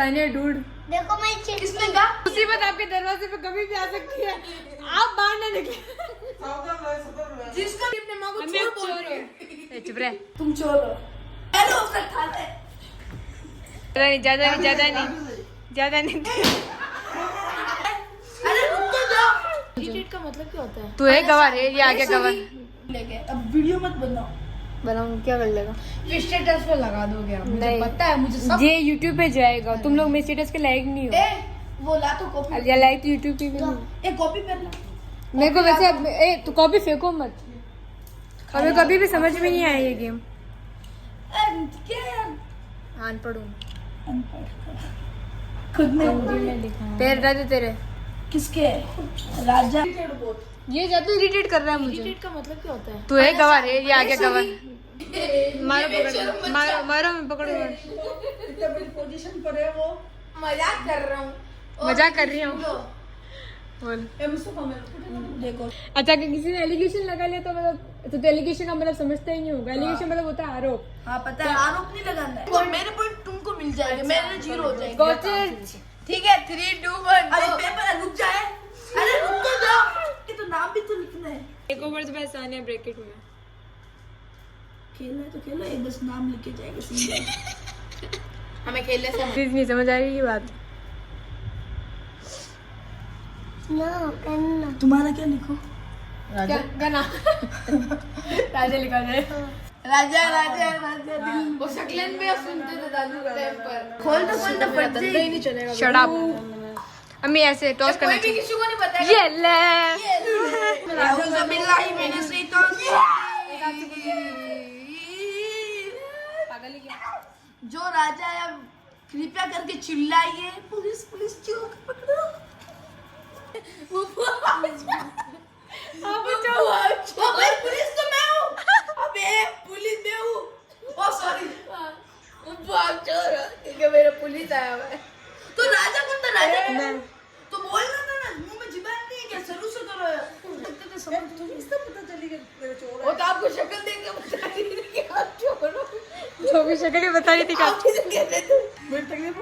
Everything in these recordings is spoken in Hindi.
सानिया डूड। देखो मैं किसने कहा? मुसीबत आपके दरवाजे पे कभी भी आ सकती है, आप बाहर ना निकले। जिसका अपने माँ को हम चोर एक बोल चोर रहे हैं। हैं। चुप रहे। तुम चोर हो। हेलो उसका ठाल है। ज्यादा नहीं। अरे रुक तो जाओ। रिटेट का मतलब क्या होता है? तू है गवाह है, ये आ गया गवाह। लेके अब वीडियो मत बनाओ। बनाऊं क्या कर लेगा? स्टेटस पे लगा दोगे आप। मुझे नहीं। पता है, मुझे सब। ये YouTube पे जाएगा, तुम लोग मेरे स्टेटस के लायक नहीं हो। ए वो ला तो कॉपी। अब ये लायक तो YouTube पे भी नहीं। एक कॉपी कर ला। मेरे को वैसे ए तू कॉपी फेंको मत, हमें कभी भी समझ में नहीं आया ये गेम। क्या यार? अनपढ़ हूँ। खुद में पैर राजा तेरे। किसके? राजा। ये ज्यादा इरिटेट कर रहा है मुझे। रिटेट का मतलब क्या होता है? तू है गवाह है, ये आ गया गवाह। मारो पकड़, मारो मैं पकड़ूंगा। इतना बड़ी पोजीशन पर है वो। मजाक कर रहा हूँ। मजाक कर रही हूँ। बोल। देखो अच्छा कि किसी ने एलिगेशन लगा लिया तो मतलब तो एलिगेशन का मतलब समझता ही नहीं होगा। एलिगेशन मतलब होता है आरोप। हाँ पता है, आरोप नहीं लगाना है। और मेरे पॉइंट तुमको मिल जाएंगे, मेरे 0 हो जाएंगे। गॉटेड। ठीक है 3 2 1। अरे पेपर रुक जाए। अरे रुक तो जाओ, ये तो नाम भी तो लिखना है। एक ओवर से बस आने ब्रैकेट में खेलना है तो खेलो, एक बस नाम लिख के जाएगा सीधे। हमें खेलने से प्लीज नहीं समझ आ रही ये बात। तुम्हारा क्या लिखो? क्या गाना राजा लिखा जाए। राजा राजा राजा दिल। वो शक्लन में सुनते थे दादू के टाइम पर। खोल तो फट जाएगी। नहीं चलेगा। Shut up. अम्मी ऐसे टॉस करना कोई भी किसी को नहीं बताएगा। ये ले। अऊज़ु बिल्लाहि मिनश शैतान। जो राजा है अब कृपया करके चिल्लाइए, पुलिस पुलिस चोर को पकड़ो। वो अबे पुलिस तो मैं हूँ। अबे पुलिस मैं हूँ। ओ सॉरी। भाग चोर क्योंकि मेरा पुलिस आया हुआ है। तो राजा कौन था? राजा तो बोलना था ना, मुंह में जुबान नहीं है क्या? शुरू से करो यार। तो समझ तो इससे पता चलेगा मेरा चोर है। वो तो आपको शक्ल देख के बता रही थी कि आप चोर हो। जो भी शक्ल ही बता रही थी क्या? आप किसे कहते थे? मेरे तकलीफ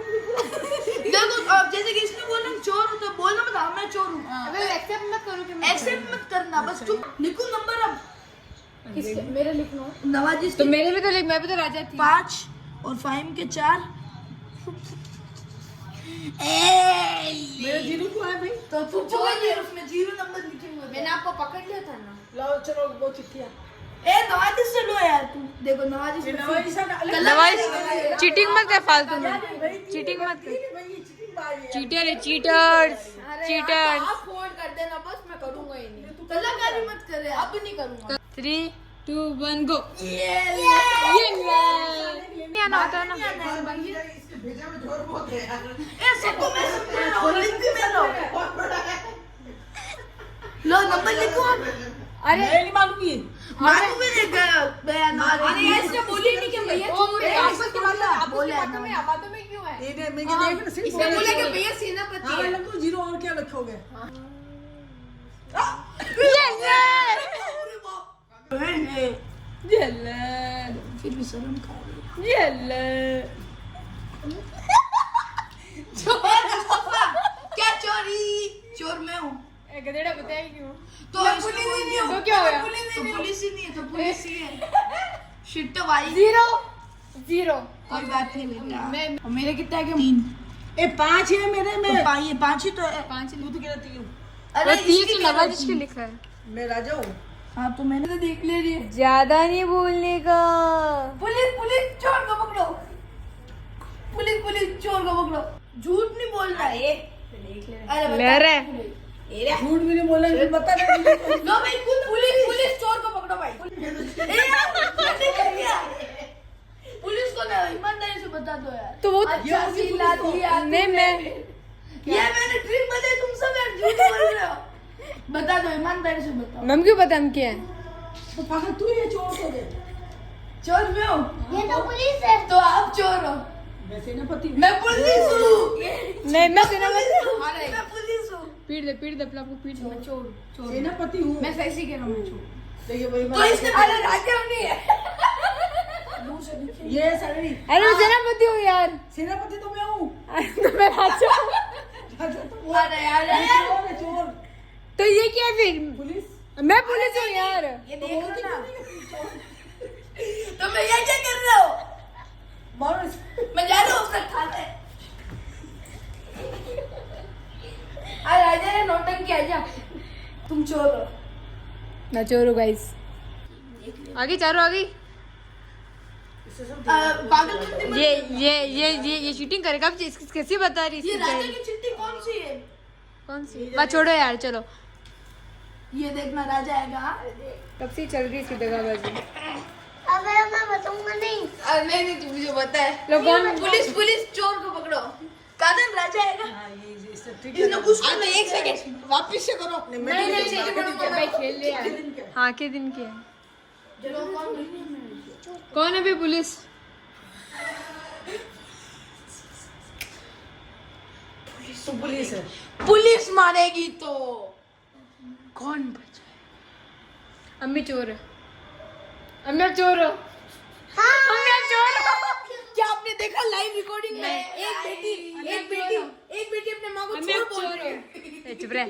देखो अब जैसे कि इसने बोला चोर हो तो बोलना मत हाँ मैं चोर हूँ। अबे एक्सेप्ट मत करो कि मैं एक्सेप्ट मत करना, बस चुप लिखो नंबर। अब किसके मेरे लिखना नवाजी तो मेरे भी तो लिख, मैं भी तो राजा थी। 5 और फाइम के 4। मेरा 0 क्यों है भाई? तो तू चोर है, उसमें 0 नंबर लिखे हुए। मैंने आपको पकड़ लिया था ना। लो चलो वो चिट्ठियां। ए नवाजी से लो यार तू। देखो नवाजी से नवाज चीटिंग मत कर फालतू में, चीटिंग मत कर। चीटर है, चीटर्स चीटर्स। आप फोन कर देना बस, मैं करूंगा ही नहीं। कलाकारी मत करे, अब भी नहीं करूंगा। 3 2 1 गो। ये नहीं आना होता ना। ए सबको मैं समझा रहा हूँ, लिख भी मैं लो। लो नंबर लिखो आप। अरे नहीं मालूंगी। मालूम ही नहीं गया बयान। अरे ऐसे बोली नहीं कि भैया चोर है। आपस की बातों में आवाज़ों में क्यों है? इसने बोला कि भैया सेनापति है। 0 और क्या रखोगे? फिर भी शर्म खा रही क्या चोरी? चोर मैं हूँ। गधेड़ा बताया क्यों? तो पुलिस ही नहीं हो तो क्या होया? तो पुलिस ही नहीं है, तो पुलिस ही है। शिट भाई 0 कोई बात नहीं बेटा। मैं मेरे कितना है? 3 ए 5 है मेरे में। तो 5 ही तो है। 5 तू तो कह रही है अरे तीन नवाज इसके लिखा है। मैं राजा हूँ। हाँ तो मैंने तो देख ले रही है। ज्यादा नहीं बोलने का। पुलिस पुलिस चोर को पकड़ो। पुलिस पुलिस चोर को पकड़ो। झूठ नहीं बोलना है। अरे मेरे झूठ भी नहीं बोलना, बता दे। लो भाई पुलिस पुलिस चोर को पकड़ो भाई। मैंने कर दिया। पुलिस को ना ईमानदारी से बता दो यार। तो वो अच्छा सिला दिया नहीं मैं ये मैंने ट्रिक बताई, तुम सब यार झूठ बोल रहे हो। बता दो ईमानदारी से बताओ। हम क्यों पता हम क्या है? तो पागल तू ये चोर हो गए। चोर मैं हूँ। ये तो पुलिस है। तो आप चोर हो। मैं सेनापति हूँ। मैं पुलिस हूँ। नहीं मैं सेनापति हूँ। मैं पुलिस हूँ। पीट दे अपने आप को पीट दे। चोर सेनापति हूँ। मैं सही कह रहा हूँ, मैं चोर। तो ये वही तो इसने अरे राजा नहीं है। ये सड़ी। अरे मैं सेनापति हूँ यार। सेनापति तो मैं हूँ। तो मैं राजा हूँ। राजा तो वो अरे यार चोर है, चोर। तो ये क्या है फिर? पुलिस मैं पुलिस हूँ यार। ये देख लो ना तो मैं ये क्या कर रहा हूँ मारो इसे। मैं जा रहा हूँ उसका खाते अरे राजा ने नौटंकी आजा तुम चोर हो मैं चोर हूँ गाइस। आगे चारों आगे। पागल कुत्ते मत- ये चीटिंग करेगा। अब कैसी बता रही ये इसकी राजा पहले? की चिट्ठी कौन सी है कौन सी बात छोड़ो यार, चलो। ये देखना राजा आएगा हाँ? कब से चल रही इसकी दगाबाजी। अबे मैं बताऊंगा नहीं अरे नहीं तू मुझे पता है लो कौन? पुलिस चोर को पकड़ो कादन राजा आएगा हाँ, ये इससे ठीक है। इसने उसको नहीं एक सेकंड वापस से करो नहीं खेल ले यार। हाँ के दिन की है। चलो कौन है भी पुलिस? तो पुलिस है। पुलिस मारेगी तो कौन बचा? अम्मी चोर है। अम्मी अब चोर हो। अम्मी अब चोर हो। क्या आपने देखा लाइव रिकॉर्डिंग में एक बेटी अपने माँ को अम्मी चोर अब बोल चोर रही हो। है ए, चुप रहे।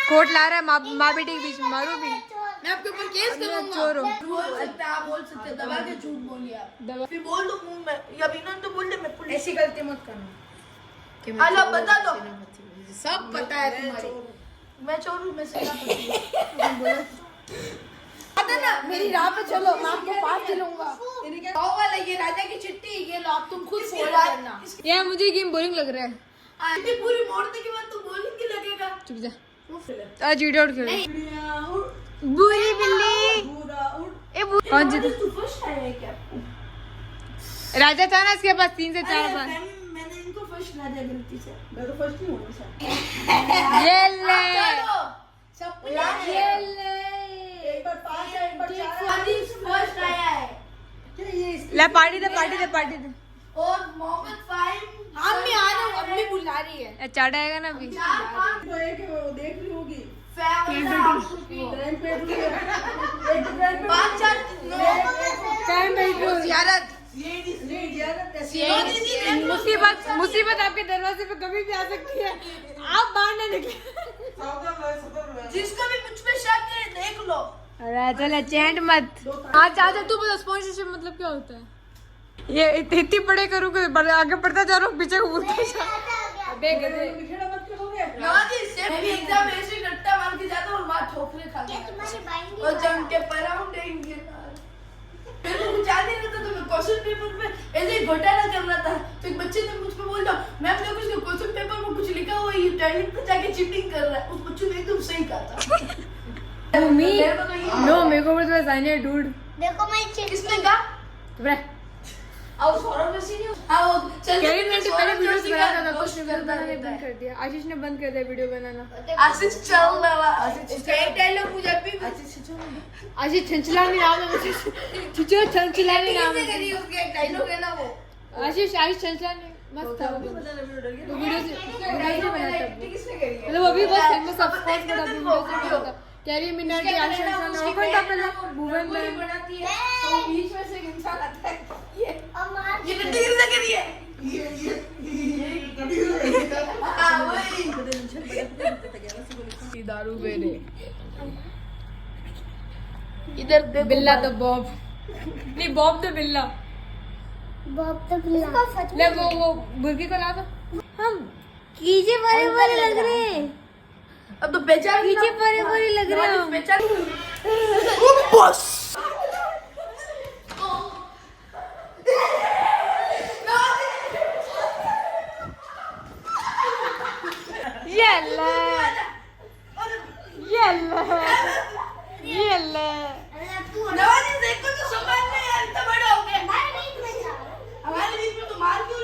कोर्ट ला रहा है माँ बेटे के बीच में, मारो भी। मैं आपके ऊपर केस करूंगा चोर हो। आप बोल सकते हैं दबा के झूठ बोलिए आप दबा। फिर बोल दो मुंह में या बिना तो बोल दे मैं पुलिस ऐसी गलती मत करना। अल्लाह बता दो सब पता है तुम्हारी। मैं चोर हूँ मैं सेनापति हूँ पता ना मेरी राह पे चलो मैं आपके पास चलूंगा आओ वाला ये राजा की चिट्ठी ये लो आप तुम खुद फोड़ करना यार मुझे गेम बोरिंग लग रहा है। चिट्ठी पूरी मोड़ने के बाद तो बोलिंग की लगेगा चुप जा। आज ईट आउट खेलो। चिड़िया उड़, बुरी बिल्ली। भूरा उड़। कौन जीत? तू फर्स्ट आया है क्या राजा था ना इसके पास 3 से 4 बार। मैंने इनको फर्स्ट ला दिया गलती से मैं तो फर्स्ट ही हूँ हमेशा। ये ले। चलो सब ये ले। एक बार 5 है, एक बार 4 है। आदिश फर्स्ट आया है क्या ये इसकी- ले पार्टी दे। और मोहम्मद फाहिम हम भी आ रहे हो अम्मी बुला रही है ए, चाट आएगा ना अभी। 4-5 तो एक है, वो देख रही होगी। फैमिली ग्रैंड पेरेंट्स है। एक ग्रैंड पेरेंट्स। 5-4 टाइम बैठ लो। जियारत नहीं, ज़्यादा पैसे। मुसीबत आपके दरवाजे पे कभी भी आ सकती है। आप बाहर ना निकले। जिसको भी मुझ पे शक है देख लो अरे चले चैंट मत। अच्छा तू बता स्पॉन्सरशिप मतलब क्या होता है? ये इतनी बड़े करूँ कि आगे बढ़ता जा रहा हूँ पीछे को बोलता जा। अबे गधे। बिखेड़ा मत करोगे। नवाजी से भी एग्जाम ऐसे रट्टा मार के जाता हूँ और मार ठोकरे खाता हूँ और जम के पराउंड देंगे फिर मुझे याद नहीं रहता तो मैं क्वेश्चन पेपर पे ऐसे ही घोटाला कर रहा था तो एक बच्चे ने मुझ पे बोल दिया मैम ने कुछ क्वेश्चन पेपर में कुछ लिखा हुआ है ये टॉयलेट पे जाके चीटिंग कर रहा है उस बच्चे ने एकदम सही कहा था मी मेरे को तो ये नो मेरे को बोलते बस आने डूड। देखो मैं किसने कहा और सौरभ वैसे नहीं हाँ वो चल कैरी ने पहले वीडियोस बनाता था कुछ वीडियो बनाने बंद कर दिया। आशीष ने बंद कर दिया वीडियो बनाना। आशीष चल रहा उसका एक डायलॉग मुझे अभी भी आशीष छंचलानी नाम है मुझे। छिचो छंचलानी नाम किसने है। करी उसका एक डायलॉग है ना वो आशीष छंचलानी मस्त था वो वीडियो से बनाता किसने करी है मतलब अभी बहुत फेमस ऑफ कोर्स बट अभी वीडियो से बनाता कैरी मिनाटी आशीष छंचलानी वो घंटा पहले भुवन पूरी में बनाती है तो बीच में से एक इंसान आता है ये गड्डी किसने करी है हाँ वही दारू बेरे इधर देखो बिल्ला द बॉब नहीं बॉब द बिल्ला ले वो बुर्गी को ला दो। हम कीजे बड़े बड़े लग रहे हैं। अब तो बेचारा कीजे बड़े बड़े लग रहे हैं। बेचारा बस येल्ला नवाजी देखो तो संभाल में यार इतना बड़ा हो गया हमारे बीच में तो मार क्यों